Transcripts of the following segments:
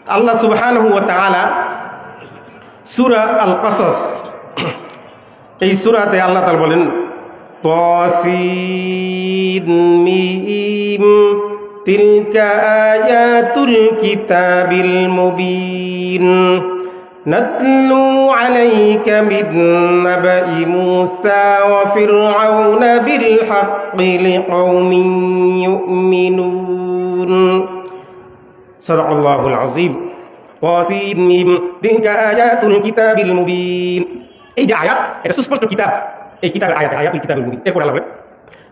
আল্লাহ সুবহানাহু ওয়া তাআলা সূরা আল কাসাস, এই সূরাতে আল্লাহ তাআলা বলেন তাসিন মিম তিলকা আয়াতুল কিতাবিল মুবিন নাতলু আলাইকা মিন নাবাই মূসা ওয়া ফিরআউনা বিল হাক্কি লিকাওমিন ইউমিনুন। সাদাকাল্লাহুল আযীম। তাসিন মিম তিলকা আয়াতুল কিতাবিল মুবিন। এই যে আয়াত, এটা সুস্পষ্ট কিতাব, এই কিতাবের আয়াত, আয়াতুল কিতাবিল মুবিন। এরপর আল্লাহ বলেন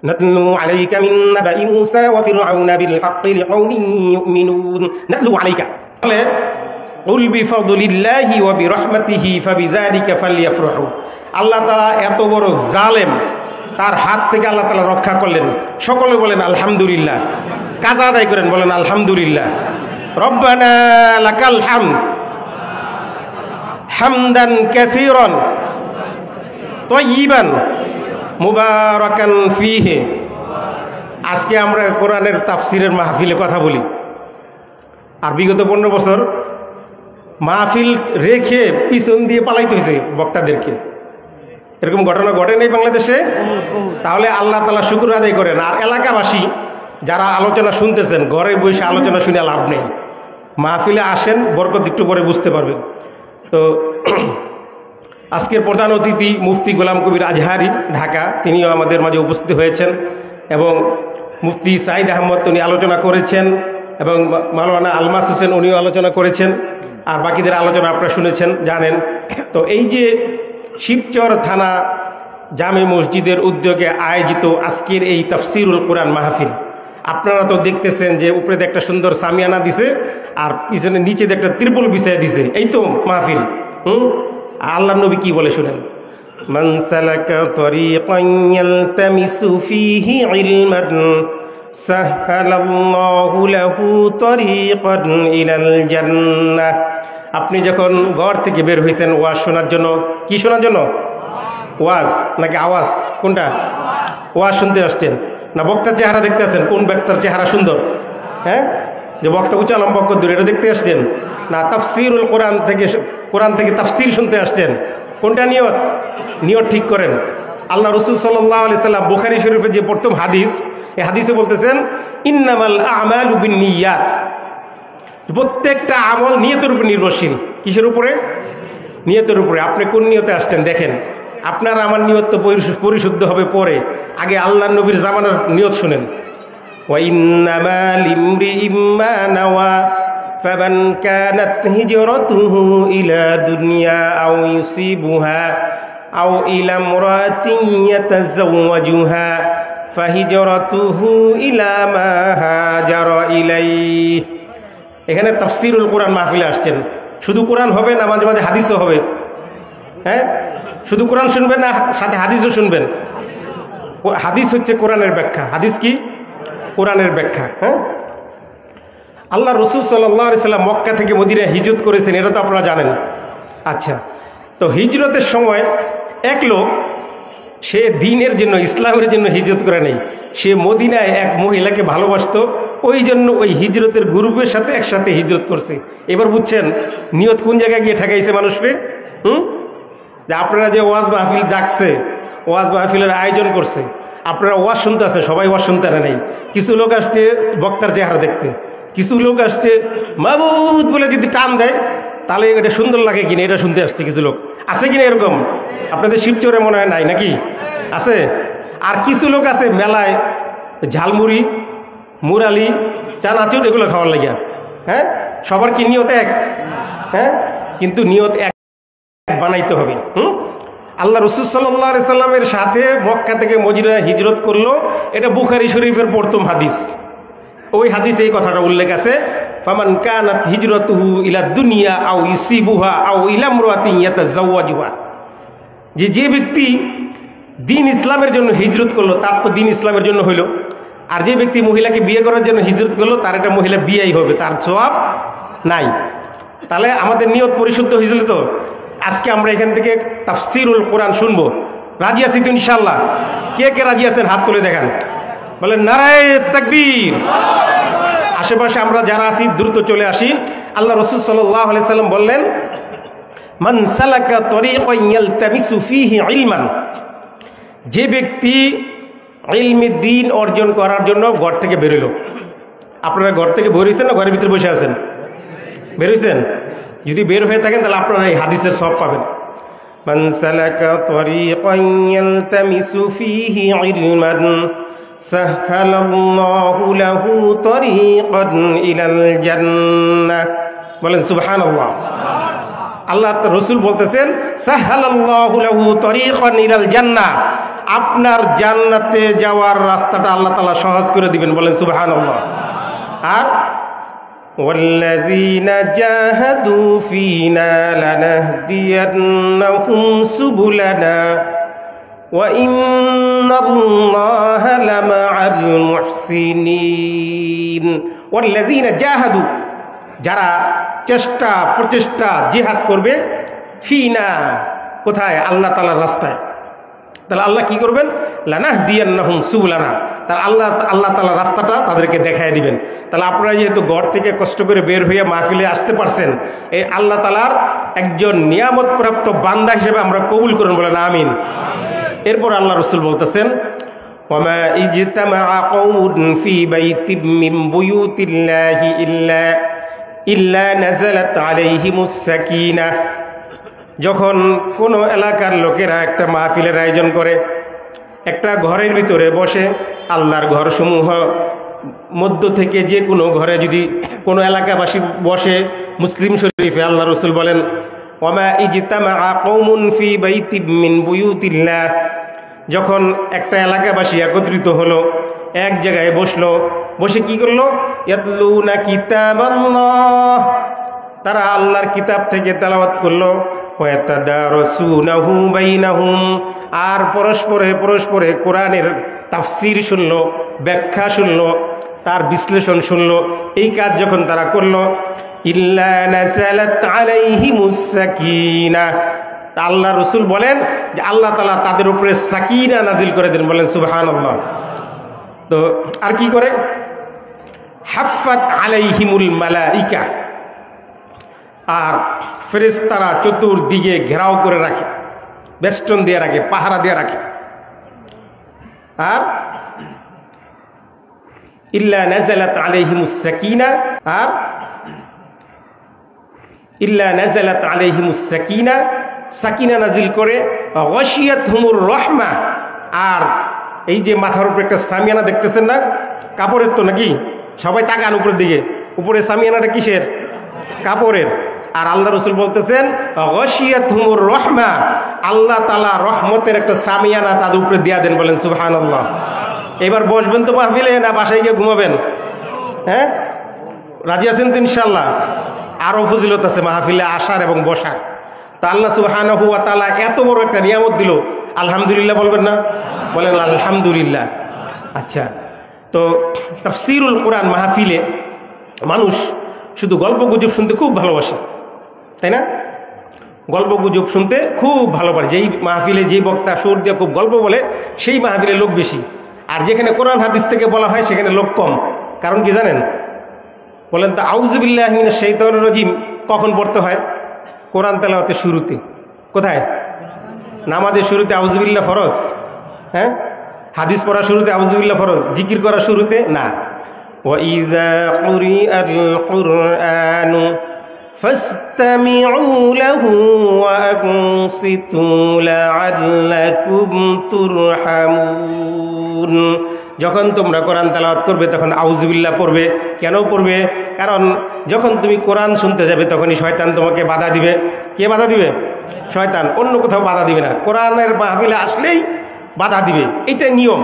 নাতলু আলাইকা মিন নাবাই মূসা ওয়া ফিরআউনা বিল হাক্কি লিকাওমিন ইউমিনুন। নাতলু আলাইকা বলে কুল বিফাদলিল্লাহি ওয়া বিরহমাতিহি ফাবিযালিকা ফালইফরাহু। আল্লাহ তাআলা এত বড় জালেম, তার হাত থেকে আল্লাহ তাআলা রক্ষা করলেন। সকলে বলেন আলহামদুলিল্লাহ। কাজা আদায় করেন, বলেন আলহামদুলিল্লাহ। রব্বানা লাকাল হামদ হামদান কাসীরান তাইয়িবান মুবারাকান ফীহি। আজকে আমরা কোরআনের তাফসীরের মাহফিলে কথা বলি, আর বিগত 15 বছর মাহফিল রেখে পিছন দিয়ে পালাইতে হয়েছে বক্তাদেরকে। এরকম ঘটনা ঘটে নেই বাংলাদেশে? তাহলে আল্লাহ তাআলা শুকর আদায় করেন। আর এলাকাবাসী যারা আলোচনা শুনতেছেন, ঘরে বসে আলোচনা শুনে লাভ নেই, মাহফিলে আসেন, বরকত একটু পরে বুঝতে পারবেন। তো আজকের প্রধান অতিথি মুফতি গোলাম কবির আজহারি ঢাকা, তিনিও আমাদের মাঝে উপস্থিত হয়েছেন, এবং মুফতি সাঈদ আহমদ উনি আলোচনা করেছেন, এবং মাওলানা আলমাস হোসেন উনিও আলোচনা করেছেন, আর বাকিদের আলোচনা আপনারা শুনেছেন, জানেন। তো এই যে শিবচর থানা জামে মসজিদের উদ্যোগে আয়োজিত আজকের এই তাফসিরুল কোরআন মাহফিল, আপনারা তো দেখতেছেন যে উপরে একটা সুন্দর সামিয়ানা দিছে, আর পিছনে নিচে একটা ত্রিপল বিছায় দিছে, এই তো মাহফিল। আল্লাহর নবী কি বলে শুনেন, মান সালাকা তরিকান ইয়ালতামিসু ফীহি ইলমান সাহহালাল্লাহু লাহু তরিকান ইলাল জান্নাহ। আপনি যখন ঘর থেকে বের হয়েছেন ওয়াজ শোনার জন্য, কি শোনার জন্য? ওয়াজ নাকি আওয়াজ? কোনটা? ওয়াজ শুনতে আসছেন না বক্তার চেহারা দেখতে আসছেন? কোন বক্তার চেহারা সুন্দর? হ্যাঁ, যে বক্তা উঁচা লম্বা কদ্দুর, এটা দেখতে আসছেন? না তাফসিরুল কোরআন থেকে তাফসির শুনতে আসছেন? কোনটা নিয়ত? নিয়ত ঠিক করেন। আল্লাহ রাসূল সাল্লাল্লাহু আলাইহি সাল্লাম বুখারী শরীফে যে প্রথম হাদিস, এই হাদিসে বলতেছেন ইন্নামাল আ'মালু বিন্নিয়াত। প্রত্যেকটা আমল নিয়তের উপর নির্ভরশীল। কিসের উপরে? নিয়তের উপরে। আপনি কোন নিয়তে আসছেন দেখেন। আপনার আমার নিয়ত তো পরিশুদ্ধ হবে পরে, আগে আল্লাহর নবীর জামানার নিয়ত শুনেন। ওয়া ইন্নামা লিমরিইম মা নাওয়া ফামান কানাত হিজরাতুহু ইলা দুনিয়া আও ইউসিবুহা আও ইলা ইমরাতিন ইয়াতাযাওয়াজুহা ফাহিজরাতুহু ইলা মা হাজারা ইলাইহি। এখানে তাফসিরুল কোরআন মাহফিলে আসছেন। শুধু কোরআন হবে না, মাঝে মাঝে হাদিসও হবে। হ্যাঁ, শুধু কোরআন শুনবেন না, সাথে হাদিসও শুনবেন। হাদিস হচ্ছে কোরআনের ব্যাখ্যা। হাদিস কি? কোরআনের ব্যাখ্যা। হ্যাঁ, আল্লাহ রাসূল সাল্লাল্লাহু আলাইহি সাল্লাম মক্কা থেকে মদিনায় হিজরত করেছেন, এটা তো আপনারা জানেন। আচ্ছা, তো হিজরতের সময় এক লোক, সে দ্বীনের জন্য, ইসলামের জন্য হিজরত করে নেই, সে মদিনায় এক মহিলাকে ভালোবাসতো, ওই জন্য ওই হিজরতের গ্রুপের সাথে একসাথে হিজরত করছে। এবার বুঝছেন নিয়ত কোন জায়গায় গিয়ে ঠেকাইছে মানুষকে? যে আপনারা যে ওয়াজ মাহফিল ডাকছে, ওয়াজ মাহফিলের আয়োজন করছে, আপনারা ওয়াজ শুনতে আসছে, সবাই ওয়াজ শুনতে আনে নাই। কিছু লোক আসছে বক্তার চেহারা দেখতে, কিছু লোক আসছে মাবুদ বলে যদি টান দেয় তাহলে এটা সুন্দর লাগে কিনা এটা শুনতে আসছে। কিছু লোক আছে কিনা এরকম? আপনাদের শিবচরে মনে হয় নাই নাকি? আছে। আর কিছু লোক আছে মেলায় ঝালমুড়ি, মুরালি, চানাচুর এগুলো খাওয়ার লাগিয়া। হ্যাঁ, সবার কি নিয়ত এক? হ্যাঁ, কিন্তু নিয়ত এক বানাইতে হবে। আল্লাহ রাসূল সাল্লাল্লাহু আলাইহি সাল্লামের সাথে মক্কা থেকে মদিনায় হিজরত করলো, এটা বুখারী শরীফের প্রথম হাদিস। ওই হাদিসে এই কথাটা উল্লেখ আছে, ফামান কানাত হিজরাতুহু ইলা দুনিয়া আও ইউসিবুহা আও ইলা ইমরাতিন ইয়াতাযাওয়াজুহা। যে ব্যক্তি দ্বীন ইসলামের জন্য হিজরত করলো, তার তো দ্বীন ইসলামের জন্য হইল। আর যে ব্যক্তি মহিলাকে বিয়ে করার জন্য হিজরত করলো, তার একটা মহিলা বিয়েই হবে, তার সওয়াব নাই। তাহলে আমাদের নিয়ত পরিশুদ্ধ হয়েছিল। তো আজকে আমরা এখান থেকে তাফসিরুল কোরআন শুনবো। রাজি আছি তো ইনশাআল্লাহ? কে কে রাজি আছেন হাত তুলে দেখান, বলেন নারায়ে তাকবীর। আশেপাশে আমরা যারা আছি দ্রুত চলে আসি। আল্লাহ রাসূল সাল্লাল্লাহু আলাইহি সাল্লাম বললেন, মান সালাকা তরিকান ইয়ালতামিসু ফীহি ইলমান, যে ব্যক্তি ইলমে দ্বীন অর্জন করার জন্য ঘর থেকে বের হইল। আপনারা ঘর থেকে বের হইছেন না ঘরের ভিতরে বসে আছেন? বের হইছেন? যদি বের হয়ে থাকেন তাহলে আপনারা এই হাদিসের সওয়াব পাবেন। মান সালাকা তরিকান ইয়ালতামিসু ফীহি ইলমান সাহহালাল্লাহু লাহু তরিকান ইলাল জান্নাহ। বলেন সুবহানাল্লাহ। আল্লাহ রাসূল বলতেছেন, সাহহালাল্লাহু লাহু তরিকান ইলাল জান্নাহ, আপনার জান্নাতে যাওয়ার রাস্তাটা আল্লাহ তাআলা সহজ করে দিবেন। বলেন সুবহানাল্লাহ। আর ওয়াল্লাযীনা জাহাদু ফীনা লানাহদিয়ান্নাহুম সুবুলানা ওয়া ইন্নাল্লাহা লামাআল মুহসিনিন। ওয়াল্লাযীনা জাহাদু, যারা চেষ্টা প্রচেষ্টা জিহাদ করবে, ফিনা, কোথায়? আল্লাহ তাআলার রাস্তায়। তাহলে আল্লাহ কি করবেন? লানাহদিয়ান্নাহুম সুবুলানা, তাহলে আল্লাহ তাআলা রাস্তাটা তাদেরকে দেখায় দিবেন। তাহলে আপনারা যেহেতু ঘর থেকে কষ্ট করে বের হয়ে মাহফিলে আসতে পারছেন, এই আল্লাহ তাআলার একজন নিয়ামত প্রাপ্ত বান্দা হিসেবে আমরা কবুল করুন। বলেন আমিন। এরপর আল্লাহ রাসূল বলতেছেন, ওয়ামা ইজতামাআ কওমুন ফি বাইতিম মিন বুয়ুতিল্লাহি ইল্লা নাযালাত আলাইহিমুস সাকিনাহ। যখন কোনো এলাকার লোকেরা একটা মাহফিলের আয়োজন করে, একটা ঘরের ভিতরে বসে, আল্লাহর ঘরসমূহ মধ্য থেকে যে কোনো ঘরে যদি কোনো এলাকাবাসী বসে, মুসলিম শরীফে আল্লাহ রাসূল বলেন, ওয়ামা ইজতামাআ কওমুন ফি বাইতিম মিন বুয়ুতিল্লাহ, যখন একটা এলাকাবাসী একত্রিত হলো, এক জায়গায় বসলো, বসে কি করলো? ইয়াতলুনা কিতাবাল্লাহ, তারা আল্লাহর কিতাব থেকে তেলাওয়াত করলো, ওয়াতাদারাসুনাহু বাইনাহুম, আর পরস্পরে কোরআনের তাফসীর শুনলো, ব্যাখ্যা শুনলো, তার বিশ্লেষণ শুনলো। এই কাজ যখন তারা করলো, ইল্লা নাযালাত আলাইহিমুস সাকিনাহ, আল্লাহ রাসূল বলেন যে আল্লাহ তাআলা তাদের উপরে সাকিনা নাজিল করে দেন। বলেন সুবহানাল্লাহ। তো আর কি করে? হাফফাত আলাইহিমুল মালাইকা, আর ফেরেশতারা চতুর্দিকে ঘেরাও করে রাখে, বেষ্টন দিয়ে রাখে, পাহারা দিয়ে রাখে। আর ইল্লা নাযালাত আলাইহিমুস সাকিনা, আর ইল্লা নাযালাত আলাইহিমুস সাকিনা, সাকিনা নাজিল করে, গাশিয়াতহুমুর রাহমা, আর এই যে মাথার উপরে একটা সামিয়ানা দেখতেছেন না, কাপড়ের তো নাকি? সবাই তাকান উপরের দিকে, উপরে সামিয়ানাটা কিসের? কাপড়ের। আর আল্লাহ রাসূল বলতেছেন, গাশিয়াতহুমুর রাহমা, আল্লাহ তাআলা রহমতের একটা সামিয়ানা তাদের উপরে দিয়া দেন। বলেন সুবহানাল্লাহ। এবার বসবেন তো মাহফিলে, না বাসায় গিয়ে ঘুমাবেন? হ্যাঁ, রাজি আছেন তো ইনশাআল্লাহ? আরো ফজিলত আছে মাহফিলে আসার এবং বসার। তা আল্লাহ সুবহানাহু ওয়া তাআলা এত বড় একটা নিয়ামত দিল, আলহামদুলিল্লাহ বলবেন না? বলেন আলহামদুলিল্লাহ। আচ্ছা, তো তাফসীরুল কোরআন মাহফিলে মানুষ শুধু গল্প গুজব শুনতে খুব ভালোবাসে, তাই না? গল্প গুজব শুনতে খুব ভালোবাসে। যেই মাহফিলে যেই বক্তা সুর দিয়ে খুব গল্প বলে, সেই মাহফিলে লোক বেশি। আর যেখানে কোরআন হাদিস থেকে বলা হয় সেখানে লোক কম। কারণ কি জানেন? বলেন তো, আউযু বিল্লাহি মিনাশ শাইতানির রাজিম কখন পড়তে হয়? কোরআন তেলাওয়াতের শুরুতে। কোথায়? নামাজের শুরুতে আউযু বিল্লাহ ফরজ। হ্যাঁ, হাদিস পড়া শুরুতে আউযু বিল্লাহ ফরজ, জিকির করা শুরুতে না। ওয়াইযা কুরিআল কুরআনু ফাসতামিউ লাহু ওয়া আনসিতু লাআল্লাকুম তুরহামুন। যখন তোমরা কোরআন তেলাওয়াত করবে তখন আউযু বিল্লাহ পড়বে। কেন পড়বে? কারণ যখন তুমি কোরআন শুনতে যাবে তখনই শয়তান তোমাকে বাধা দিবে। কে বাধা দিবে? শয়তান। অন্য কোথাও বাধা দিবে না, কোরআনের মাহফিলে আসলেই বাধা দিবে। এটা নিয়ম।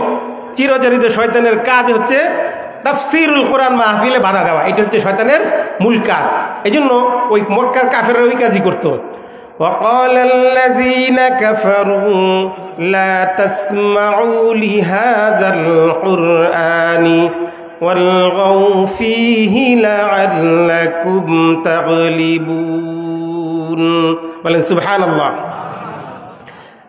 চিরচরিত শয়তানের কাজ হচ্ছে তাফসীরুল কোরআন মাহফিলে বাধা দেওয়া। এটা হচ্ছে শয়তানের মূল কাজ। এই জন্য ওই মক্কার কাফেররা ওই কাজই করতো। وقال الذين كفروا لا تسمعوا لهذا القرآن والغوا فيه لعلكم تغلبون। বলেন সুবহানাল্লাহ।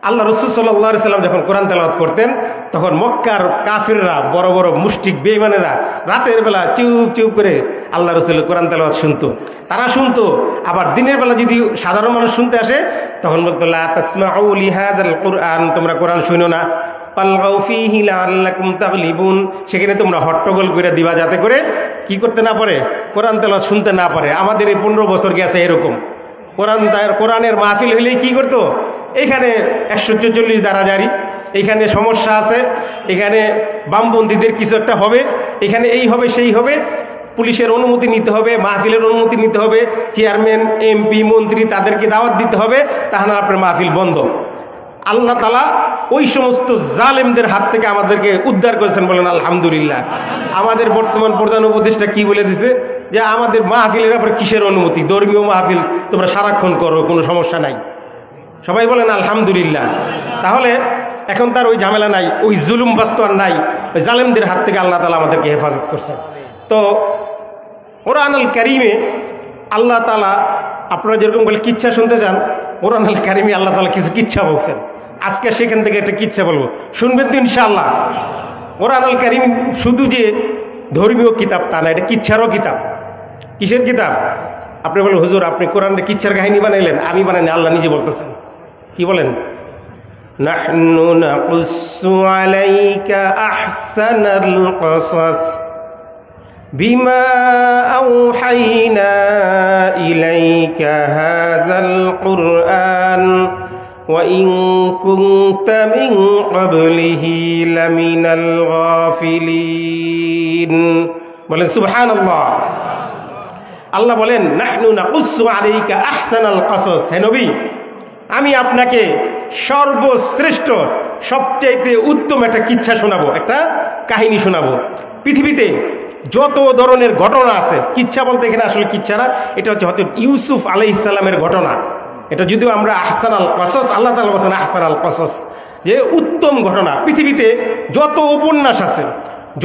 আল্লাহ রাসূল সাল্লাল্লাহু আলাইহি সাল্লাম যখন কোরআন তেলাওয়াত করতেন তখন মক্কার কাফিররা বড় বড় মুশরিক বেঈমানেরা রাতের বেলা চুপ চুপ করে আল্লাহ রাসূলের কোরআন তেলাওয়াত শুনতো, তারা শুনতো। আবার দিনের বেলা যদি সাধারণ মানুষ শুনতে আসে তখন বলতো লা তাসমাউ লিহাযাল কুরআন, তোমরা কোরআন শুনো না, ফালগাউ ফীহি লাআল্লাকুম তাগলিবুন, সেখানে তোমরা হট্টগোল করে দিবা যাতে করে কি করতে না পারে, কোরআন তেলাওয়াত শুনতে না পারে। আমাদের এই 15 বছর গেছে এরকম, কোরআনের মাহফিল হইলেই কি করতো, এখানে 144 ধারা জারি, এখানে সমস্যা আছে, এখানে বামপন্থীদের কিছু একটা হবে, এখানে এই হবে সেই হবে, পুলিশের অনুমতি নিতে হবে, মাহফিলের অনুমতি নিতে হবে, চেয়ারম্যান এমপি মন্ত্রী তাদেরকে দাওয়াত দিতে হবে, তাহলে আপনার মাহফিল বন্ধ। আল্লাহ তাআলা ওই সমস্ত জালেমদের হাত থেকে আমাদেরকে উদ্ধার করেছেন, বলেন আলহামদুলিল্লাহ। আমাদের বর্তমান প্রধান উপদেষ্টা কি বলে দিছে যে আমাদের মাহফিলের ব্যাপারে কিসের অনুমতি, ধর্মীয় মাহফিল তোমরা সারাক্ষণ করো, কোনো সমস্যা নাই। সবাই বলেন আলহামদুলিল্লাহ। তাহলে এখন তার ওই ঝামেলা নাই, ওই জুলুম বাস্তু আর নাই, ওই জালেমদের হাত থেকে আল্লাহ তাআলা আমাদেরকে হেফাজত করছেন। তো কোরআনুল কারীমে আল্লাহ তাআলা, আপনারা যেরকম বলে কিচ্ছা শুনতে চান, কোরআনুল কারীমে আল্লাহ তাআলা কিছু কিচ্ছা বলছেন। আজকে সেখান থেকে একটা কিচ্ছা বলবো, শুনবেন তো ইনশাআল্লাহ। কোরআনুল কারীম শুধু যে ধর্মীয় কিতাব তা না, এটা কিচ্ছারও কিতাব। কিসের কিতাব? আপনি বলেন হুজুর আপনি কোরআনের কিচ্ছার কাহিনী বানাইলেন। আমি বানাইনি, আল্লাহ নিজে বলতেছেন। কি বলেন? নাহনু নাকুসু আলাইকা আহসানাল কসাস বিমা আওহাইনা ইলাইকা হাযাল কুরআন ওয়া ইন কুনতা মিন ক্বাবলিহি লামিনাল গাফিলিন। বলেন সুবহানাল্লাহ। আল্লাহ বলেন নাহনু নাকুসু আলাইকা আহসানাল কসাস, হে নবী আমি আপনাকে সর্বশ্রেষ্ঠ সবচাইতে উত্তম একটা কিচ্ছা শোনাবো, একটা কাহিনী শোনাবো। পৃথিবীতে যত ধরনের ঘটনা আছে, কিচ্ছা বলতে এখানে আসলে কিচ্ছা না, এটা হচ্ছে হয়তো ইউসুফ আলাইহিস সালামের ঘটনা। এটা যদিও আমরা আহসানাল কসস, আল্লাহ তাআলা বলেন আহসানাল কসস, যে উত্তম ঘটনা। পৃথিবীতে যত উপন্যাস আছে,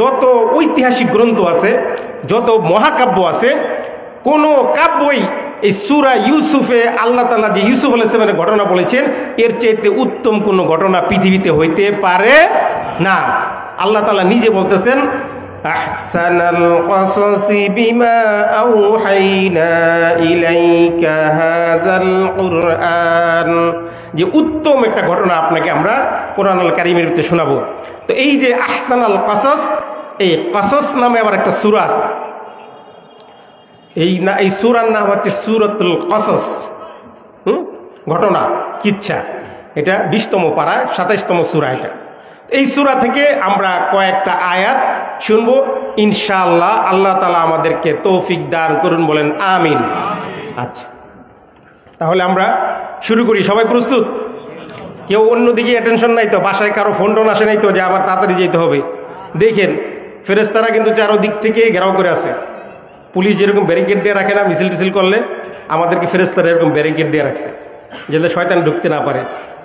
যত ঐতিহাসিক গ্রন্থ আছে, যত মহাকাব্য আছে, কোন কাব্যই এই সূরা ইউসুফে আল্লাহ তাআলা যে ইউসুফ আলাইহিস সালামের ঘটনা বলেছেন এর চাইতে উত্তম কোন ঘটনা পৃথিবীতে হইতে পারে না। আল্লাহ তাআলা নিজে বলতেছেন আহসানাল কসাসি বিমা আওহাইনা ইলাইকা হাযাল কুরআন, যে উত্তম একটা ঘটনা আপনাকে আমরা কোরআনুল কারীমের ভিতরে শোনাবো। তো এই যে আহসানাল কসাস, এই কসাস নামে আবার একটা সূরা আছে। এই সূরার নাম হচ্ছে সূরাতুল কসাস, ঘটনা কিচ্ছা। এটা 20তম পারা 27তম সূরা। এটা এই সূরা থেকে আমরা কয়েকটা আয়াত শুনবো ইনশাআল্লাহ। আল্লাহ তাআলা আমাদেরকে তৌফিক দান করুন, বলেন আমিন। আচ্ছা, তাহলে আমরা শুরু করি। সবাই প্রস্তুত? কেউ অন্যদিকে অ্যাটেনশন নাই তো? বাসায় কারো ফোন টোন আসে নাই তো যে আমার তাড়াতাড়ি যেতে হবে? দেখেন ফেরেশতারা কিন্তু চারদিক থেকে ঘেরাও করে আছে। পুলিশ যেরকম ব্যারিকেড দিয়ে রাখে না মিছিল টিছিল করলে, আমাদেরকে ফেরেশতারা এরকম ব্যারিকেড দিয়ে রাখছে যাতে শয়তান ঢুকতে না পারে।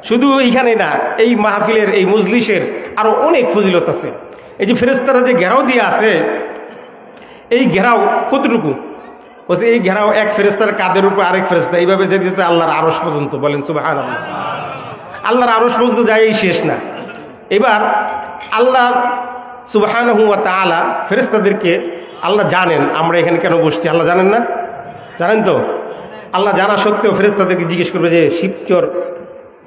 শুধু এইখানে না, এই মাহফিলের এই মজলিসের আরো অনেক ফজিলত আছে। এই যে ফেরেশতারা যে ঘেরাও দিয়ে আছে, এই ঘেরাও কতটুকু? বলছে এই ঘেরাও এক ফেরেশতার কাঁধের উপর আরেক ফেরেশতা, এইভাবে যেতে যেতে আল্লাহর আরশ পর্যন্ত। বলেন সুবহানাল্লাহ। আল্লাহর আরশ পর্যন্ত যাই শেষ না। এবার আল্লাহ সুবহানাহু ওয়া তাআলা ফেরেশতাদেরকে, আল্লাহ জানেন আমরা এখানে কেন বসছি, আল্লাহ জানেন না? জানেন তো? আল্লাহ জানা সত্ত্বেও ফেরেশতাদেরকে জিজ্ঞেস করবে যে শিবচর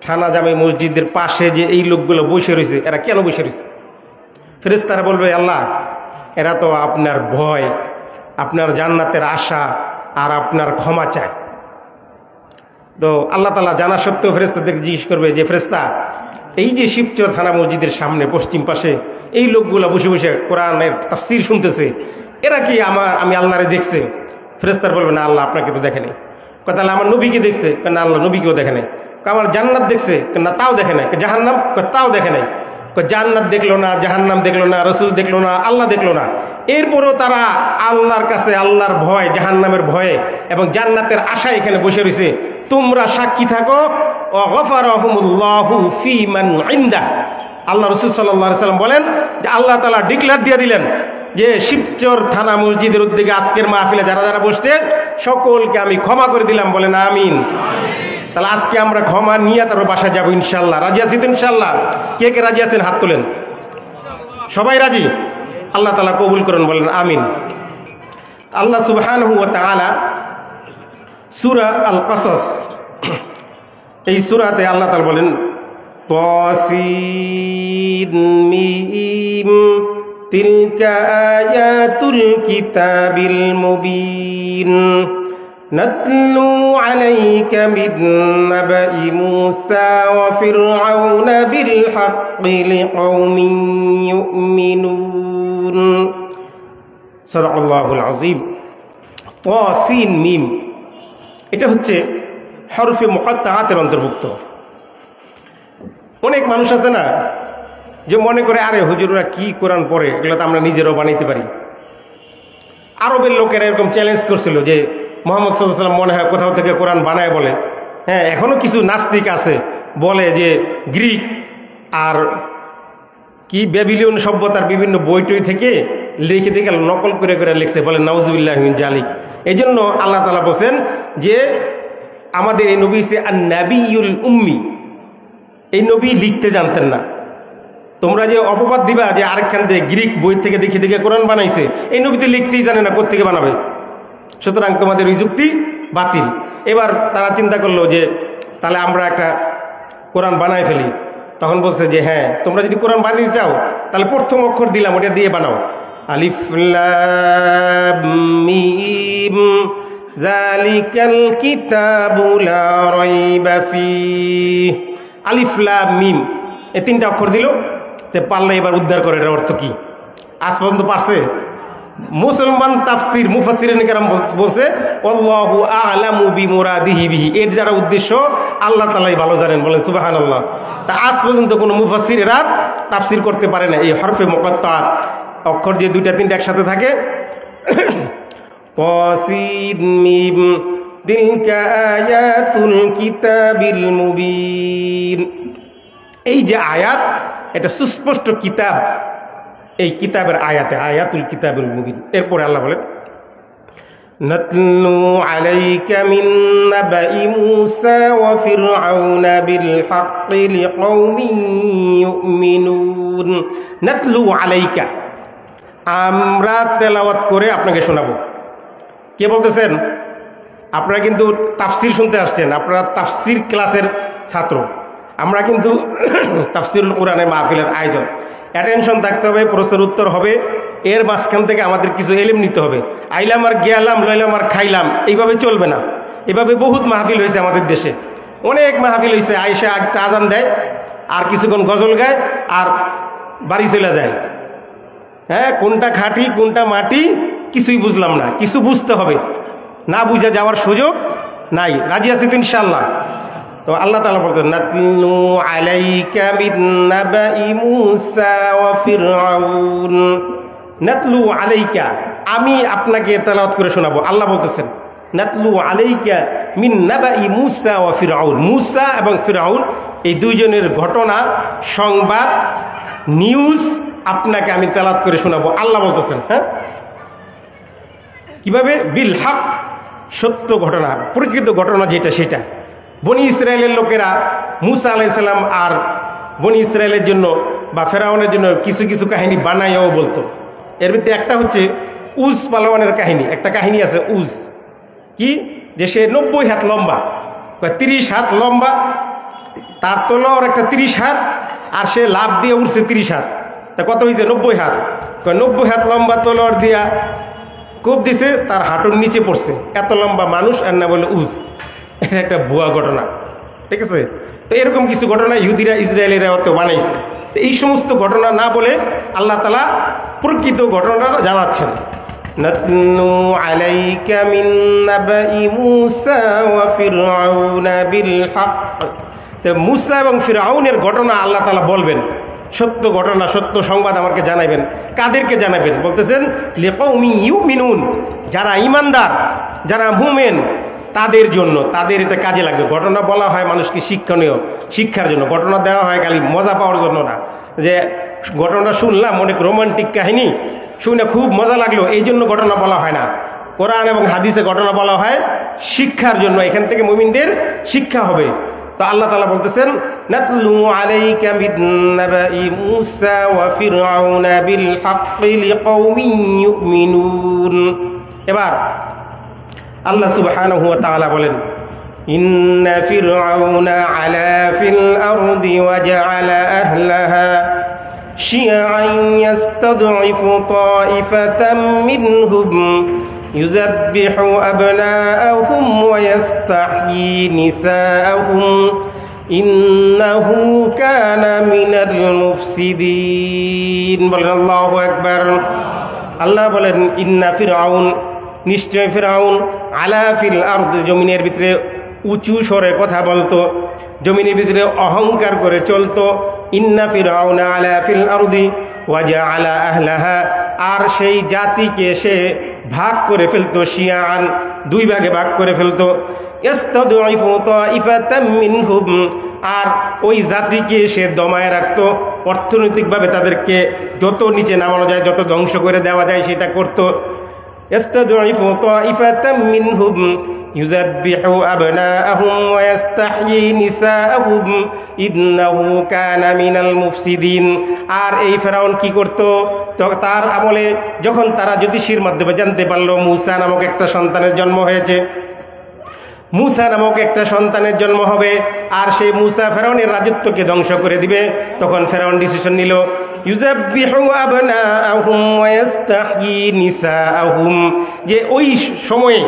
থানা জামে মসজিদের পাশে যে এই লোকগুলো বসে রয়েছে এরা কেন বসে রয়েছে? ফেরেশতারা বলবে আল্লাহ এরা তো আপনার ভয়, আপনার জান্নাতের আশা আর আপনার ক্ষমা চায়। তো আল্লাহ তাআলা জানা সত্ত্বেও ফেরেশতাদেরকে জিজ্ঞেস করবে যে ফেরেশতা এই যে শিবচর থানা মসজিদের সামনে পশ্চিম পাশে এই লোকগুলো বসে বসে কোরআনের তাফসীর শুনতেছে, এরা কি আমি আল্লাহরে দেখছে? ফেরেশতারা বলবে না আল্লাহ আপনাকে তো দেখেনি। তাহলে আমার নবীকে দেখছে? না আল্লাহ নবীকেও দেখে নাই। আমার জান্নাত দেখছে? না তাও দেখে নাই। জাহান্নাম? তাও দেখে নাই। জান্নাত দেখলো না, জাহান্নাম দেখলো না, রাসূল দেখলো না, আল্লাহ দেখলো না। এরপরও তারা আল্লাহর কাছে আল্লাহর ভয়, জাহান্নামের ভয়ে এবং জান্নাতের আশায় এখানে বসে রয়েছে। তোমরা সাক্ষী থাকো ওয়াগফারাহুমুল্লাহু ফী মান ইনদা। আল্লাহ রাসূল সাল্লাল্লাহু আলাইহি সাল্লাম বলেন যে আল্লাহ তাআলা ডিক্লেয়ার দিয়ে দিলেন যে শিবচর থানা মসজিদের উদ্যোগে আজকের মাহফিলে যারা যারা বসছে সকলকে আমি ক্ষমা করে দিলাম। বলেন আমিন। তাহলে আজকে আমরা ক্ষমা নিয়ে তারপর বাসায় যাবো ইনশাল্লাহ। রাজি আছি তো ইনশাল্লাহ? কে কে রাজি আছেন হাত তোলেন। সবাই রাজি? আল্লাহ তাআলা কবুল করেন, বলেন আমিন। আল্লাহ সুবহানাহু ওয়া তাআলা সূরা আল কাসাস, এই সূরাতে আল্লাহ তাআলা বলেন তাসিন মিম তিলকা আয়াতুল কিতাবিল মুবিন নাতলু আলাইকা মিন নাবাই মূসা ওয়া ফিরআউন বিল হাক্কি লিকাওমিন ইউমিনুন। সাদাকাল্লাহুল আযীম। তাসিন মিম, এটা হচ্ছে হরফে মুকাত্তাআতের অন্তর্ভুক্ত। অনেক মানুষ আছে না যে মনে করে আরে হুজুররা কি কোরআন পড়ে, এগুলো তো আমরা নিজেরাও বানাইতে পারি। আরবের লোকেরা এরকম চ্যালেঞ্জ করছিল যে মুহাম্মদ সাল্লাল্লাহু আলাইহি ওয়াসাল্লাম মনে হয় কোথাও থেকে কোরআন বানায় বলে। হ্যাঁ, এখনো কিছু নাস্তিক আছে বলে যে গ্রিক আর কি ব্যাবিলন সভ্যতার বিভিন্ন বই টই থেকে লিখে দেখে নকল করে করে লিখছে, বলে নাউজুবিল্লাহি মিন জালিক। এই জন্য আল্লাহ তাআলা বলেন যে আমাদের এই নবী হচ্ছে আন-নাবিয়ুল উম্মি, এই নবী লিখতে জানতেন না। তোমরা যে অপবাদ দিবা যে আরেকখান থেকে গ্রিক বই থেকে দেখে দেখে কোরআন বানাইছে, এই নবী তো লিখতেই জানে না, কোত্থেকে বানাবে? সুতরাং তোমাদের ওই যুক্তি বাতিল। এবার তারা চিন্তা করলো যে তাহলে আমরা একটা কোরআন বানাই ফেলি। তখন বলছে যে হ্যাঁ, তোমরা যদি কোরআন বানিয়ে চাও তাহলে প্রথম অক্ষর দিলাম, ওটা দিয়ে বানাও। আলিফ লাম মিম যালিকাল কিতাবু লা রাইবা ফীহ। আলিফ লাম মিম, এই তিনটা অক্ষর দিল। তে পারলে এবার উদ্ধার করে, এর অর্থ কি? আজ পর্যন্ত পারছে? মুসলমান তাফসির মুফাসসিরিন কেরাম বলছে আল্লাহু আ'লামু বিমুরাদিহি বিহি, এর যারা উদ্দেশ্য আল্লাহ তাআলাই ভালো জানেন, বলেন সুবহানাল্লাহ। তা আজ পর্যন্ত কোনো মুফাসসির এরা তাফসির করতে পারে না এই হরফে মুকাত্তাআত, অক্ষর যে দুইটা তিনটা একসাথে থাকে। তাসিন মিম তিলকা আয়াতুল কিতাবিল মুবিন, এই যে আয়াত, এটা সুস্পষ্ট কিতাব, এই কিতাবের আয়াতে আয়াতুল কিতাবুল মুবিন। এরপরে আল্লাহ বলেন নাতলু আলাইকা মিন নাবাই মূসা ওয়া ফিরআউন বিল হাক্কি লিকাওমিন ইউমিনুন। নাতলু আলাইকা, আমরা তেলাওয়াত করে আপনাকে শোনাবো। কে বলতেছেন? আপনারা কিন্তু তাফসির শুনতে আসছেন, আপনারা তাফসির ক্লাসের ছাত্র। আমরা কিন্তু তাফসিরুল কোরআনের মাহফিলের আয়োজন, অ্যাটেনশন থাকতে হবে, প্রশ্নের উত্তর হবে, এর মাঝখান থেকে আমাদের কিছু এলিম নিতে হবে। আইলাম আর গেলাম, লইলাম আর খাইলাম, এইভাবে চলবে না। এভাবে বহুত মাহফিল হয়েছে আমাদের দেশে, অনেক মাহফিল হয়েছে। আয়েশা একটা আজান দেয় আর কিছুক্ষণ গজল গায় আর বাড়ি চলে যায়। হ্যাঁ, কোনটা খাঁটি কোনটা মাটি কিছুই বুঝলাম না, কিছু বুঝতে হবে, না বুঝে যাওয়ার সুযোগ নাই। রাজি আছি তো ইনশাআল্লাহ? তো আল্লাহ তাআলা বলতেন নাতলু আলাইকা মিন নাবাই মূসা ওয়া ফিরআউন। নাতলু আলাইকা, আমি আপনাকে তেলাওয়াত করে শোনাবো। আল্লাহ বলতেছেন নাতলু আলাইকা মিন নাবাই মূসা ওয়া ফিরআউন। মূসা এবং ফিরআউন এই দুইজনের ঘটনা, সংবাদ, নিউজ আপনাকে আমি তেলাওয়াত করে শোনাবো, আল্লাহ বলতেছেন। হ্যাঁ, কিভাবে? বিল হক, সত্য ঘটনা, প্রকৃত ঘটনা যেটা সেটা। বনি ইসরায়েলের লোকেরা মূসা আলাইহিস সালাম আর বনি ইসরায়েলের জন্য বা ফেরাউনের জন্য কিছু কিছু কাহিনী বানাইও বলতো। এর ভিতরে একটা হচ্ছে উজ পালোয়ানের কাহিনী। একটা কাহিনী আছে উজ, কি যে সে 90 হাত লম্বা, 30 হাত লম্বা, তার তলোয়ার একটা 30 হাত, আর সে লাভ দিয়ে উঠছে 30 হাত। তা কত হয়েছে? 90 হাত। 90 হাত লম্বা তলোয়ার দিয়া কোপ দিছে, তার হাঁটুর নিচে পড়ছে। এত লম্বা মানুষ, আর না বলে উজ। এটা একটা ভুয়া ঘটনা, ঠিক আছে? তো এরকম কিছু ঘটনা ইহুদিরা ইসরায়েলেরা অত বানাইছে। তো এই সমস্ত ঘটনা না বলে আল্লাহ তাআলা প্রকৃত ঘটনাটা জানাচ্ছেন। নাতলু আলাইকা মিন নাবাই মূসা ওয়া ফিরআউন বিল হক। তো মূসা এবং ফিরআউনের ঘটনা আল্লাহ তাআলা বলবেন, সত্য ঘটনা, সত্য সংবাদ আমাকে জানাবেন। কাদেরকে জানাবেন? বলতেছেন লিকাওমি ইউমিনুন, যারা ইমানদার, যারা মুমিন, তাদের জন্য, তাদের এটা কাজে লাগবে। ঘটনা বলা হয় মানুষকে শিক্ষণীয়, শিক্ষার জন্য। ঘটনা দেওয়া হয় খালি মজা পাওয়ার জন্য না, যে ঘটনাটা শুনলাম অনেক রোমান্টিক কাহিনী, শুনে খুব মজা লাগলো, এই জন্য ঘটনা বলা হয় না। কোরআন এবং হাদিসে ঘটনা বলা হয় শিক্ষার জন্য, এখান থেকে মুমিনদের শিক্ষা হবে। তো আল্লাহ তাআলা বলতেছেন নাতলু আলাইকা মিন নাবাই মূসা ওয়া ফিরআউনা বিল হাক্কি লিকাওমিন ইউমিনুন। এবার আল্লাহ সুবহানাহু ওয়া তাআলা বলেন, ইন্না ফিরআউনা আলা ফিল আরদি ওয়া জাআলা আহলাহা শিয়াআন ইয়াস্তাদঈফু তাইফাতাম মিনহুম ইউযাব্বিহু আবনাআহুম ওয়া ইস্তাহয়ী নিসাআহুম ইন্নাহু কানা মিনাল মুফসিদিন। বলেন আল্লাহু আকবার। আল্লাহ বলেন, ইন্না ফিরআউন, নিশ্চয় ফিরআউন, আলা ফিল আরদ, জমিনের ভিতরে উঁচু স্বরে কথা বলতো, জমিনের ভিতরে অহংকার করে চলতো। ইন্না ফিরআউনা আলা ফিল আরদি ওয়া জাআলা আহলাহা, আর সেই জাতিকে সে ভাগ করে ফেলতো, শিয়াআন, দুই ভাগে ভাগ করে ফেলতো। ইস্তাদঈফু তাইফাতাম মিনহুম, আর ওই জাতিকে সে দমায় রাখতো, অর্থনৈতিকভাবে তাদেরকে যত নিচে নামানো যায়, যত ধ্বংস করে দেওয়া যায় সেটা করতো। ইস্তাদঈফু তাইফাতাম মিনহুম ইউযাব্বিহু আবনাআহুম ওয়া ইস্তাহয়ী নিসাআহুম ইন্নাহু কানা মিনাল মুফসিদিন। আর এই ফেরাউন কি করত? তো তার আমলে যখন তারা জ্যোতিষীর মাধ্যমে জানতে পারলো মূসা নামক একটা সন্তানের জন্ম হয়েছে, মূসা নামক একটা সন্তানের জন্ম হবে, আর সেই মূসা ফেরাউনের রাজত্বকে ধ্বংস করে দিবে, তখন ফেরাউন ডিসিশন নিল, ইউযাব্বিহু আবনাআহুম ওয়া ইস্তাহয়ী নিসাআহুম, যে ওই সময়ে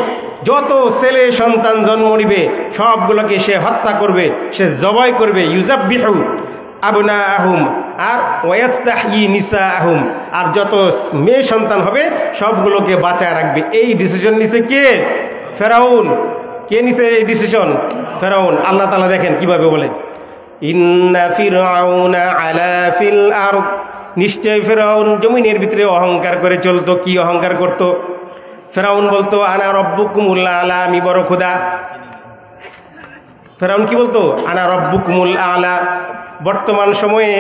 যত ছেলে সন্তান জন্ম নিবে সবগুলোকে সে হত্যা করবে, সে জবাই করবে। ইউযাব্বিহু আবনাআহুম আর ওয়া ইস্তাহয়ী নিসাআহুম, আর যত মেয়ে সন্তান হবে সবগুলোকে বাঁচায় রাখবে। এই ডিসিশন নিছে কে? ফেরাউন। কে নিছে এই ডিসিশন? ফেরাউন। আল্লাহ তাআলা দেখেন কিভাবে বলে, ইন্না ফিরআউনা আলা ফিল আরদ, নিশ্চয় ফেরাউন জমিনের ভিতরে অহংকার করে চলতো। কি অহংকার করত? ফেরাউন বলতো, আনা রব্বুকুমুল আলা, আমি বড় খোদা। ফেরাউন কি বলতো? আনা রব্বুকুমুল আলা। বর্তমান সময়ে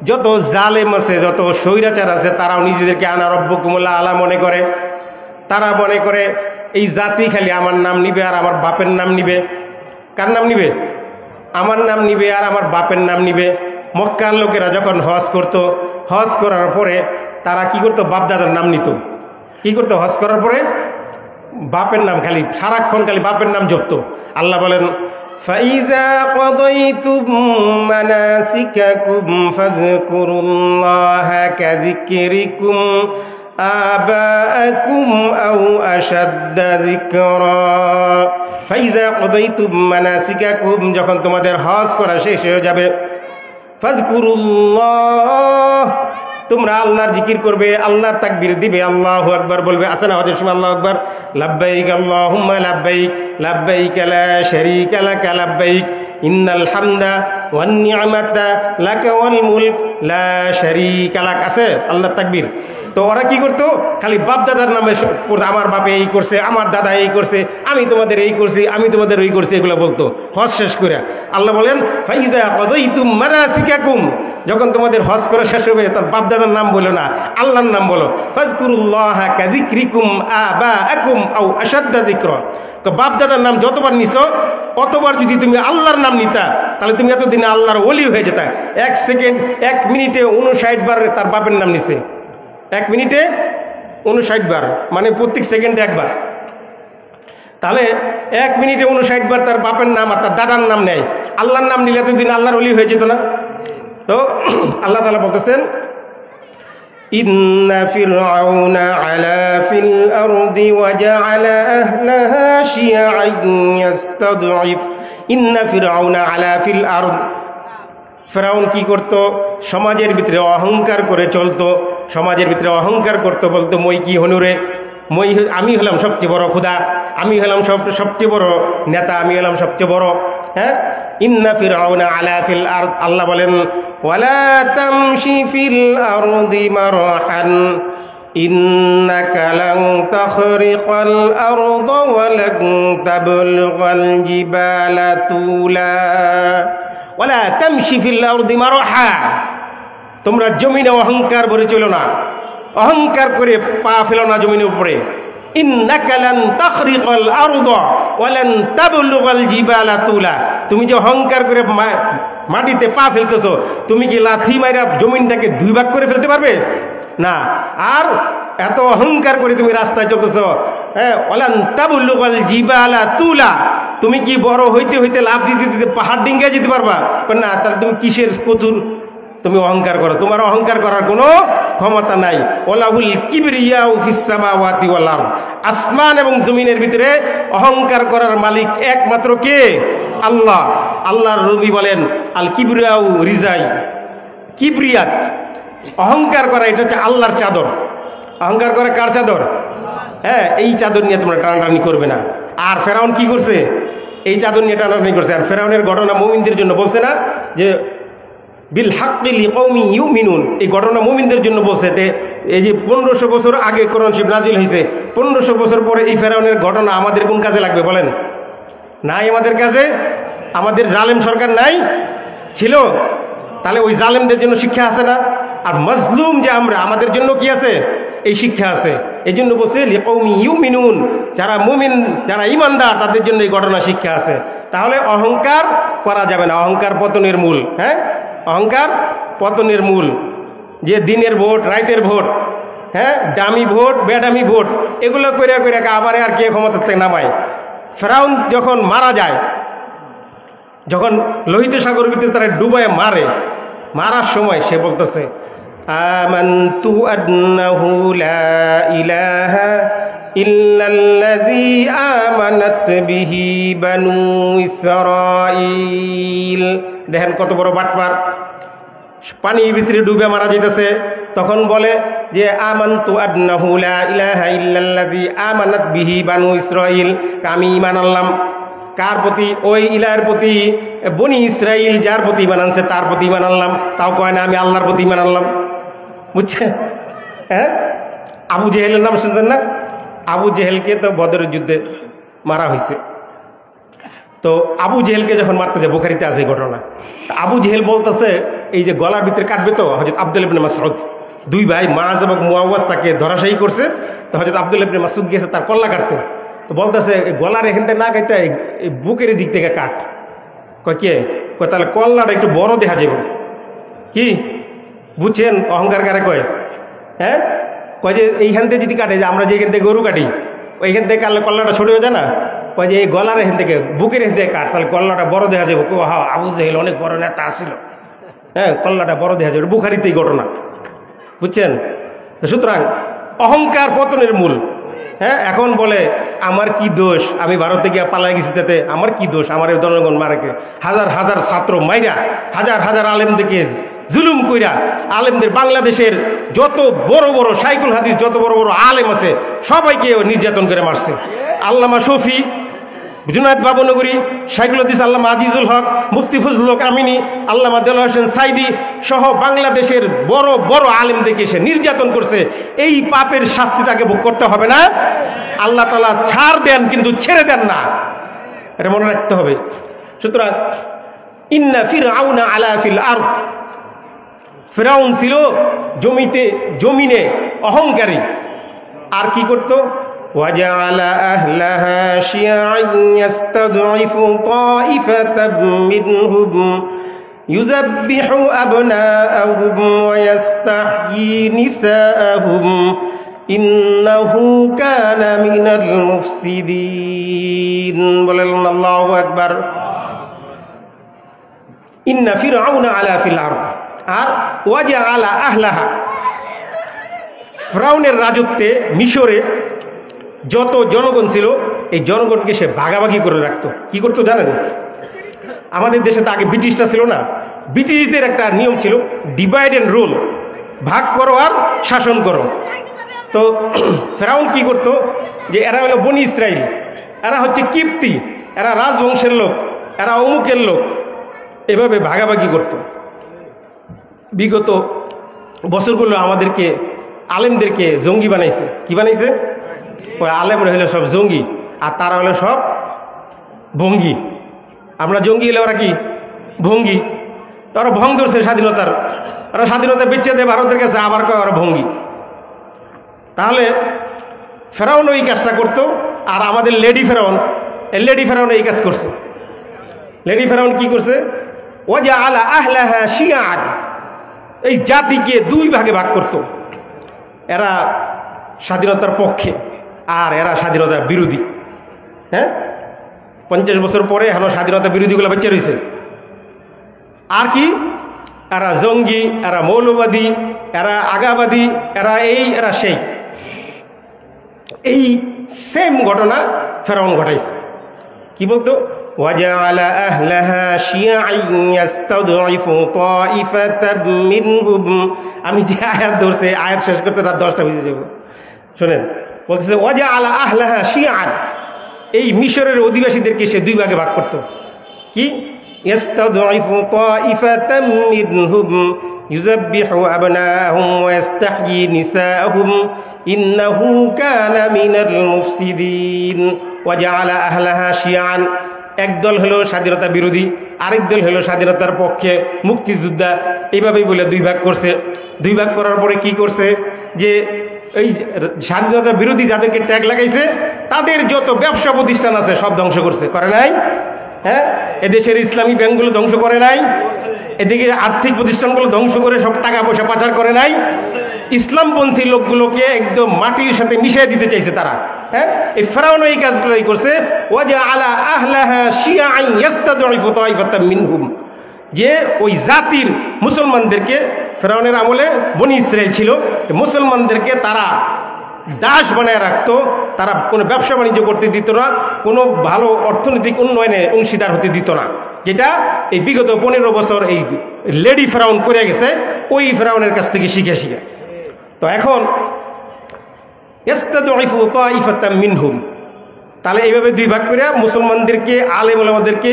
যত জালেম আছে, যত স্বৈরাচার আছে, তারাও নিজেদেরকে আনা রব্বুকুমুল আলা মনে করে। তারা মনে করে এই জাতি খালি আমার নাম নিবে আর আমার বাপের নাম নিবে। কার নাম নিবে? আমার নাম নিবে আর আমার বাপের নাম নিবে। মক্কার লোকেরা যখন হজ করত, হজ করার পরে তারা কি করতো? বাপদাদার নাম নিত। কি করতো? হজ করার পরে বাপের নাম, খালি সারাক্ষণ খালি বাপের নাম জপতো। আল্লাহ বলেন, ফাইযা কাদাইতুম মানাসিকাকুম ফাযকুরুল্লাহা কাযিকরিকুম আবাআকুম আও আশাদ্দা যিকরা। ফাইযা কাদাইতুম মানাসিকাকুম, যখন তোমাদের হজ করা শেষ হয়ে যাবে, ফাযকুরুল্লাহ, তোমরা আল্লাহর জিকির করবে, আল্লাহর তাকবীর দিবে, আল্লাহু আকবার বলবে। আছে না হজের সময় আল্লাহু আকবার, লাব্বাইক আল্লাহুম্মা লাব্বাইক, লাব্বাইক লা শারীকা লাকা লাব্বাইক, ইন্নাল হামদা ওয়ান নি'মাতা লাকা ওয়াল মুলক লা শারীকা লাক। আছে আল্লাহর তাকবীর। তো ওরা কি করতো? খালি বাপ দাদার নামে, আমার বাপে এই করছে, আমার দাদা এই করছে, আমি তোমাদের এই করছি, আমি তোমাদের ওই করছি, এগুলো বলতো হজ শেষ করে। আল্লাহ বলেন, ফাইযা কাদাইতুম মানাসিকাকুম, যখন তোমাদের হজ করা শেষ হবে, তার বাপ দাদার নাম বলো না, আল্লাহর নাম বলো। ফাযকুরুল্লাহা কাযিকরিকুম আবাআকুম আও আশাদ্দা যিকরা। তো বাপ দাদার নাম যতবার নিছো, অতবার যদি তুমি আল্লাহর নাম নিতা, তাহলে তুমি এতদিনে আল্লাহর ওলি হয়ে যেতা। 1 সেকেন্ড, 1 মিনিটে 59 বার তার বাপের নাম নিছে। 1 মিনিটে 59 বার, মানে প্রত্যেক সেকেন্ডে একবার। তাহলে 1 মিনিটে 59 বার তার বাপের নাম আর তার দাদার নাম নেয়। আল্লাহর নাম নিলে এতদিন আল্লাহর ওলি হয়ে যেত না? তো আল্লাহ তাআলা বলতেছেন, ইন্না ফিরআউনা আলা ফিল আরদি ওয়া জাআলা আহলাহা শিয়াআন ইয়াস্তাদঈফ। ইন্না ফিরআউনা আলা ফিল আরদ, ফেরাউন কি করত? সমাজের ভিতরে অহংকার করে চলতো, সমাজের ভিতরে অহংকার করতো, বলতো মই কি হনুরে, মই আমি হলাম সবচেয়ে বড় খোদা, আমি হলাম সবচেয়ে বড় নেতা, আমি হলাম সবচেয়ে বড়। হ্যাঁ, ইন্না ফিরআউনা আলা ফিল আরদ, আল্লাহ বলেন, ওয়ালা তামশি ফিল আরদি মারহান ইন্নাকা লান তাখরিকাল আরদা ওয়া লান তাবলুগাল জিবালা তুলা। ওয়ালা তামশি ফিল আরদি মারহা, তোমরা জমিনে অহংকার ভরে চলো না, অহংকার করে পা ফেলো না জমিনের উপরে। ইন্নাকা লান তাখরিকাল আরদা ওয়া লান তাবলুগাল জিবালা তুলা, তুমি যে অহংকার করে মাটিতে পা ফেলতেছো, তুমি কি লাথি মাইরা জমিনটাকে 2 ভাগ করে ফেলতে পারবে না। আর এত অহংকার করে তুমি রাস্তায় চলতেছো, হ্যাঁ, ওয়ালান তাবলুগাল জিবালা তুলা, তুমি কি বড় হইতে হইতে লাভ দিতে দিতে পাহাড় ডিঙ্গা যেতে পারবা না। তাহলে তুমি কিসের কতুর, তুমি অহংকার করো, তোমার অহংকার করার কোনো ক্ষমতা নাই। ওয়ালাহুল কিবরিয়াউ ফিস সামাওয়াতি ওয়াল আরদ, আসমান এবং জমিনের ভিতরে অহংকার করার মালিক একমাত্র কে? আল্লাহ। আল্লাহর নবী বলেন আল কিবরিয়াউ রিজাই, কিবরিয়াত অহংকার করা এটা হচ্ছে আল্লাহর চাদর। অহংকার করা কার চাদর? হ্যাঁ, এই চাদর নিয়ে তোমরা টানাটানি করবে না। আর ফেরাউন কি করছে? এই চাদর নিয়ে টানাটানি করছে। আর ফেরাউনের ঘটনা মুমিনদের জন্য বলছে না যে বিল হাক্কি লিকৌমি ইউমিনুন, এই ঘটনা মুমিনদের জন্য বলছে। এই যে 1500 বছর আগে কোরআন শরীফ নাজিল হয়েছে, 1500 বছর পরে এই ফেরাউনের ঘটনা আমাদের কোন কাজে লাগবে বলেন? নাই আমাদের কাজে। আমাদের জালেম সরকার নাই ছিল, তাহলে ওই জালেমদের জন্য শিক্ষা আছে না? আর মাজলুম যে আমরা, আমাদের জন্য কি আছে? এই শিক্ষা আছে। এই জন্য বলছে লিকৌমি ইউমিনুন, যারা মুমিন, যারা ইমানদার, তাদের জন্য এই ঘটনা শিক্ষা আছে। তাহলে অহংকার করা যাবে না, অহংকার পতনের মূল। হ্যাঁ, অহংকার পতনের মূল। যে দিনের ভোট, রাইতের ভোট, হ্যাঁ, ডামি ভোট, বেডামি ভোট, এগুলো কইরা কইরা আবার আর কে ক্ষমতা থেকে নামায়। ফেরাউন যখন মারা যায়, যখন লোহিত সাগর ভিতরে তারা ডুবায় মারে, মারার সময় সে বলতেছে আমানতু আন্নাহু লা ইলাহা ইল্লাল্লাযী আমানাত বিহি বানু ইসরাঈল। দেখেন কত বড় বাটপার, পানির ভিতরে ডুবে মারা যেতেছে, তখন বলে যে আমানতু আন্নাহু লা ইলাহা ইল্লাল্লাযী আমানাত বিহি বানু ইসরাঈল, আমি ঈমান আনলাম। কার প্রতি? ওই ইলাহের প্রতি, বনি ইসরাইল যার প্রতি ঈমান আনছে তার প্রতি ঈমান আনলাম। তাও কয় না আমি আল্লাহর প্রতি ঈমান আনলাম। বুঝছেন? হ্যাঁ, আবু জেহেলের নাম শুনছেন না? আবু জেহেলকে তো বদরের যুদ্ধে মারা হয়েছে। তো আবু জেহেলকে যখন মারতে যায়, বুখারীতে আছে এই ঘটনা। আবু জেহেল বলতেছে এই যে গলার ভিতরে কাটবে, তো হযরত আব্দুল্লাহ ইবনে মাসউদ, 2 ভাই মাজ এবং মুআওয়াজ তাকে ধরাশায়ী করছে। তো হযরত আব্দুল্লাহ ইবনে মাসউদ গেছে তার কল্লা কাটতে। তো বলতেছে গলার এখান থেকে না কাটটা এই বুকের দিক থেকে কাট। কয় কে? কয় তাহলে কল্লাটা একটু বড় দেখা যাবে। কি বুঝছেন অহংকার কারে কয়? হ্যাঁ, কয় যে এইখান থেকে যদি কাটে, যে আমরা যেখান থেকে গরু কাটি ওইখান থেকে কাটলে কল্লাটা ছোট হয়ে যায় না। কয় যে এই গলার এখান থেকে, বুকের এখান থেকে কাট, তাহলে কল্লাটা বড় দেখা যাবে। হ্যাঁ, আবু জেহেল অনেক বড় নেতা আসছিল, হ্যাঁ, কল্লাটা বড় দেখা যাবে। বুখারীতেই ঘটনা, বুঝছেন? সুতরাং অহংকার পতনের মূল। হ্যাঁ, এখন বলে আমার কি দোষ, আমি ভারতে গিয়ে পালাই গেছি, তাতে আমার কি দোষ? আমার এই জনগণ মারাকে হাজার হাজার ছাত্র মাইরা, হাজার হাজার আলেমদেরকে জুলুম কইরা, আলেমদের বাংলাদেশের যত বড় বড় শাইখুল হাদিস, যত বড় বড় আলেম আছে সবাইকে নির্যাতন করে মারছে। আল্লামা শফি, জুনায়েদ বাবনগরী, শাইখুল হাদিস আল্লামা আজিজুল হক, মুফতি ফজলুল হক আমিনী, আল্লামা দেলোয়ার হোসেন সাইদি সহ বাংলাদেশের বড় বড় আলেমদেরকে সে নির্যাতন করছে। এই পাপের শাস্তি তাকে ভোগ করতে হবে না? আল্লাহ তাআলা ছাড় দেন, কিন্তু ছেড়ে দেন না, এটা মনে রাখতে হবে। সুতরাং ইন্না ফিরআউনা আলা ফিল আরদ, ফিরআউন ছিল জমিনে অহংকারী। আর কি করতো? وجعل أهلها شيعا يستضعف طائفة منهم يذبح أبناءهم ويستحيي نساءهم إنه كان من المفسدين বলেন আল্লাহু আকবার। ইন্না ফিরআউনা আলা ফিল আরদ, আর ওয়াজআলা আহলাহা, ফিরআউনের রাজত্বে মিশরে যত জনগণ ছিল এই জনগণকে সে ভাগাভাগি করে রাখতো। কি করতো জানেন? আমাদের দেশে তো আগে ব্রিটিশটা ছিল না, ব্রিটিশদের একটা নিয়ম ছিল ডিভাইড অ্যান্ড রুল, ভাগ করো আর শাসন করো। তো ফেরাউন কি করতো, যে এরা হলো বনি ইসরাইল, এরা হচ্ছে কিপ্তি, এরা রাজবংশের লোক, এরা অমুকের লোক, এভাবে ভাগাভাগি করত। বিগত বছরগুলো আমাদেরকে আলেমদেরকে জঙ্গি বানাইছে। কি বানাইছে? ওই আলেমরা হলো সব জঙ্গি, আর তারা হলো সব ভঙ্গি। আমরা জঙ্গি হলে ওরা কি ভঙ্গি। তারা ভং ধরছে স্বাধীনতার, ওরা স্বাধীনতা বেঁচে দেয় ভারতের কাছে, আবার কয় ওরা ভঙ্গি। তাহলে ফেরাউন ওই কাজটা করতো, আর আমাদের লেডি ফেরাউন এই কাজ করছে। লেডি ফেরাউন কি করছে? ওয়াজআলা আহলাহা শিয়া'আন, এই জাতিকে দুই ভাগে ভাগ করত। এরা স্বাধীনতার পক্ষে আর এরা স্বাধীনতার বিরোধী। হ্যাঁ, 50 বছর পরে এখনো স্বাধীনতা বিরোধীগুলো বেঁচে রয়েছে। আর কি, এরা জঙ্গি, এরা মৌলবাদী, এরা আগাবাদী, এরা এই এরা সেই। এই সেম ঘটনা ফেরাউন ঘটাইছে। কি বলতো, ওয়াজআলা আহলাহা শিয়া'আন ইস্তাদঈফু তা'iফাতাম মিনহুম। আমি যে আয়াত ধরছে, আয়াত শেষ করতে রাত 10টা বেজে যাব। শোনেন, বলতেছে ওয়াজআলা আহলাহা শিয়া'আন, এই মিশরের অধিবাসীদেরকে সে দুই ভাগে ভাগ করত। কি, ইস্তাদঈফু তা'iফাতাম মিনহুম ইউযাব্বিহু আবনাহুম ওয়া ইস্তাহয়ী নিসাআহুম ইন্নাহু কানা মিনাল মুফসিদিন। ওয়াজআলা আহলাহা শিয়া'আন, একদল হলো স্বাধীনতা বিরোধী, আরেক দল হলো স্বাধীনতার পক্ষে, মুক্তিযোদ্ধা। এইভাবেই বলে দুই ভাগ করছে। দুই ভাগ করার পরে কি করছে, যে এই স্বাধীনতা বিরোধী যাদেরকে ট্যাগ লাগাইছে তাদের যত ব্যবসা প্রতিষ্ঠান আছে সব ধ্বংস করছে, করে নাই? হ্যাঁ, এদেশের ইসলামী ব্যাংকগুলো ধ্বংস করে নাই? এদিকে আর্থিক প্রতিষ্ঠানগুলো ধ্বংস করে সব টাকা পয়সা পাচার করে নাই? ইসলামপন্থী লোকগুলোকে একদম মাটির সাথে মিশিয়ে দিতে চাইছে তারা। হ্যাঁ, এই ফেরাউন এই কাজগুলোই করছে। ওয়াজআলা আহলাহা শিয়া'আন ইস্তাদঈফু তা'iফাতাম মিনহুম, যে ওই জাতির মুসলমানদেরকে, ফেরাউনের আমলে বনি ইসরাইল ছিল, মুসলমানদেরকে তারা দাস বানায় রাখতো। তারা কোনো ব্যবসা বাণিজ্য করতে দিত না, কোনো ভালো অর্থনৈতিক উন্নয়নে অংশীদার হতে দিত না, যেটা এই বিগত 15 বছর এই লেডি ফেরাউন করে গেছে, ওই ফেরাউনের কাছ থেকে শিখে শিখে। তো এখন ইস্তাদঈফু তা'iফাতাম মিনহুম, তাহলে এইভাবে দুই ভাগ করে মুসলমানদেরকে, আলেম ওলামাদেরকে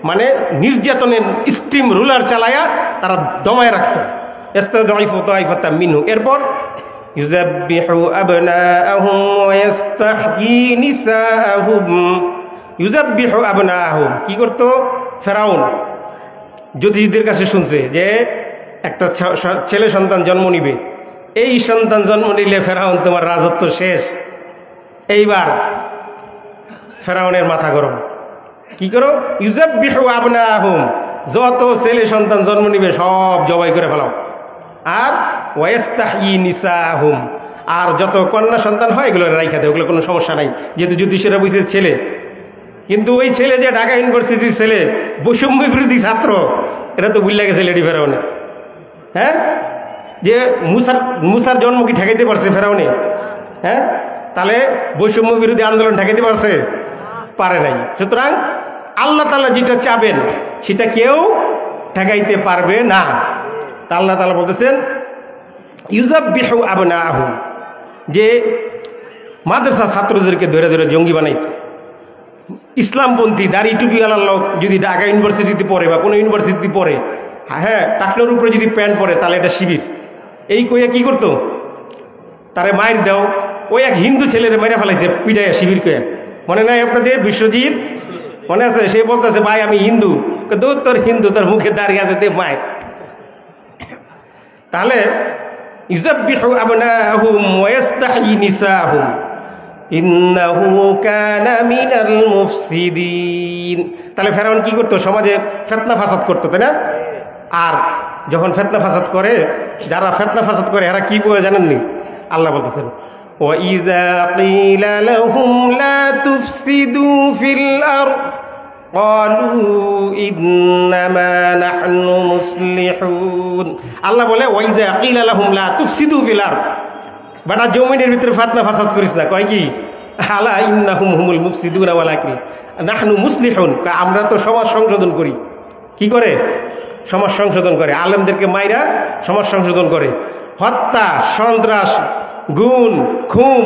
মানে নির্যাতনের স্টিম রুলার চালায়া তারা দমায় রাখত। ইস্তাদঈফু তা'iফাতাম মিনহুম। এরপর ইউযাব্বিহু আবনাআহুম ওয়া ইস্তাহয়ী নিসাআহুম। ইউযাব্বিহু আবনাআহুম, কি করতো ফেরাউন? জ্যোতিষীদের কাছে শুনছে যে একটা ছেলে সন্তান জন্ম নিবে, এই সন্তান জন্ম নিলে ফেরাউন তোমার রাজত্ব শেষ। এইবার ফেরাউনের মাথা গরম। কি করো, ইউযাব্বিহু আবনাআহুম, যত ছেলে সন্তান জন্ম নিবে সব জবাই করে ফেলাও। আর ওয়া ইস্তাহয়ী নিসাআহুম, আর যত কন্যা সন্তান হয় এগুলো রাইখা দেয়, ওগুলো কোনো সমস্যা নাই, যেহেতু জ্যোতিষীরা বুঝছে ছেলে। কিন্তু ওই ছেলে যে ঢাকা ইউনিভার্সিটির ছেলে, বৈষম্য বিরোধী ছাত্র, এটা তো ভুলে গেছে লেডি ফেরাউনে। হ্যাঁ, যে মুসার জন্ম কি ঠেকাইতে পারছে ফেরাউনে? হ্যাঁ, তাহলে বৈষম্য বিরোধী আন্দোলন ঠেকাইতে পারছে? পারে নাই। সুতরাং আল্লাহ তাআলা যেটা চাবেন সেটা কেউ ঠেকাইতে পারবে না। তা আল্লাহ তাআলা বলতেছেন ইউযাব্বিহু আবনাআহুম, যে মাদ্রাসা ছাত্রদেরকে ধরে ধরে জঙ্গি বানাইত। ইসলামপন্থী দাড়ি টুপিওয়ালা লোক যদি ঢাকা ইউনিভার্সিটিতে পড়ে বা কোনো ইউনিভার্সিটিতে পড়ে, হ্যাঁ, টাকনোর উপরে যদি প্যান্ট পরে তাহলে এটা শিবির, এই কইয়া কি করতো, তারে মায়ের দাও। ওই এক হিন্দু ছেলের মেরে ফেলাইছে পিটাইয়া শিবির কইয়া, মনে নাই আপনাদের? বিশ্বজিৎ মনে আছে? সে বলতেছে ভাই আমি হিন্দু, তোর হিন্দু, তোর মুখে দাঁড়িয়ে আছে দে মায়ের। তাহলে ইউযাব্বিহু আবনাআহুম ওয়া ইস্তাহয়ী নিসাআহুম ইন্নাহু কানা মিনাল মুফসিদিন। তাহলে ফেরাউন কি করতো? সমাজে ফিতনা ফাসাদ করতো, তাই না? আর যখন ফিতনা ফাসাদ করে, যারা ফিতনা ফাসাদ করে এরা কি বলে জানেননি? আল্লাহ বলতেছেন ওয়াইযা ক্বিলা লাহুম লা তুফসিদু ফিল আরদ ক্বালু ইন্নামা নাহনু মুসলিহুন। আল্লাহ বলে ওয়াইযা ক্বিলা লাহুম লা তুফসিদু ফিল আরদ, বাটা জমিনের ভিতরে ফিতনা ফাসাদ করিস না। কয় কি? আলা ইন্নাহুম হুমুল মুফসিদুনা ওয়ালাকিন নাহনু মুসলিহুন, আমরা তো সমাজ সংশোধন করি। কি করে? সমাজ সংশোধন করে, আলেমদেরকে মাইরা সমাজ সংশোধন করে। হত্যা, সন্ত্রাস, গুণ, খুন,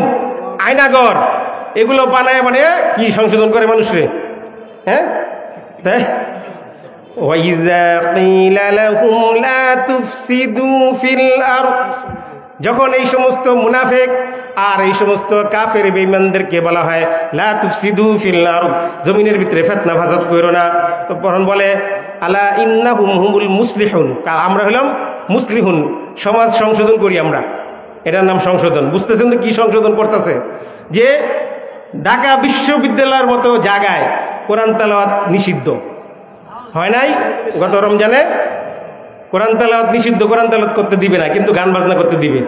আয়নাগর এগুলো বানায় বানায় কি সংশোধন করে মানুষরে? হ্যাঁ, তাই ওয়াইযা ক্বিলা লাহুম লা তুফসিদু ফিল আরদ, যখন এই সমস্ত মুনাফিক আর এই সমস্ত কাফের বেঈমানদেরকে বলা হয় লা তুফসিদু ফিল আরদ, জমিনের ভিতরে ফিতনা ফাসাদ কইরো না, তো পরন বলে আলা ইন্নাহুম হুমুল মুসলিহুন, আমরা হলাম মুসলিহুন, সমাজ সংশোধন করি আমরা। এটার নাম সংশোধন। বুঝতেছেন তো কি সংশোধন করতেছে? যে ঢাকা বিশ্ববিদ্যালয়ের মতো জায়গায় কোরআন তেলাওয়াত নিষিদ্ধ, হয় নাই? গত রমজানে কোরআন তেলাওয়াত নিষিদ্ধ, কোরআন তেলাওয়াত করতে দিবে না, কিন্তু গান বাজনা করতে দিবে।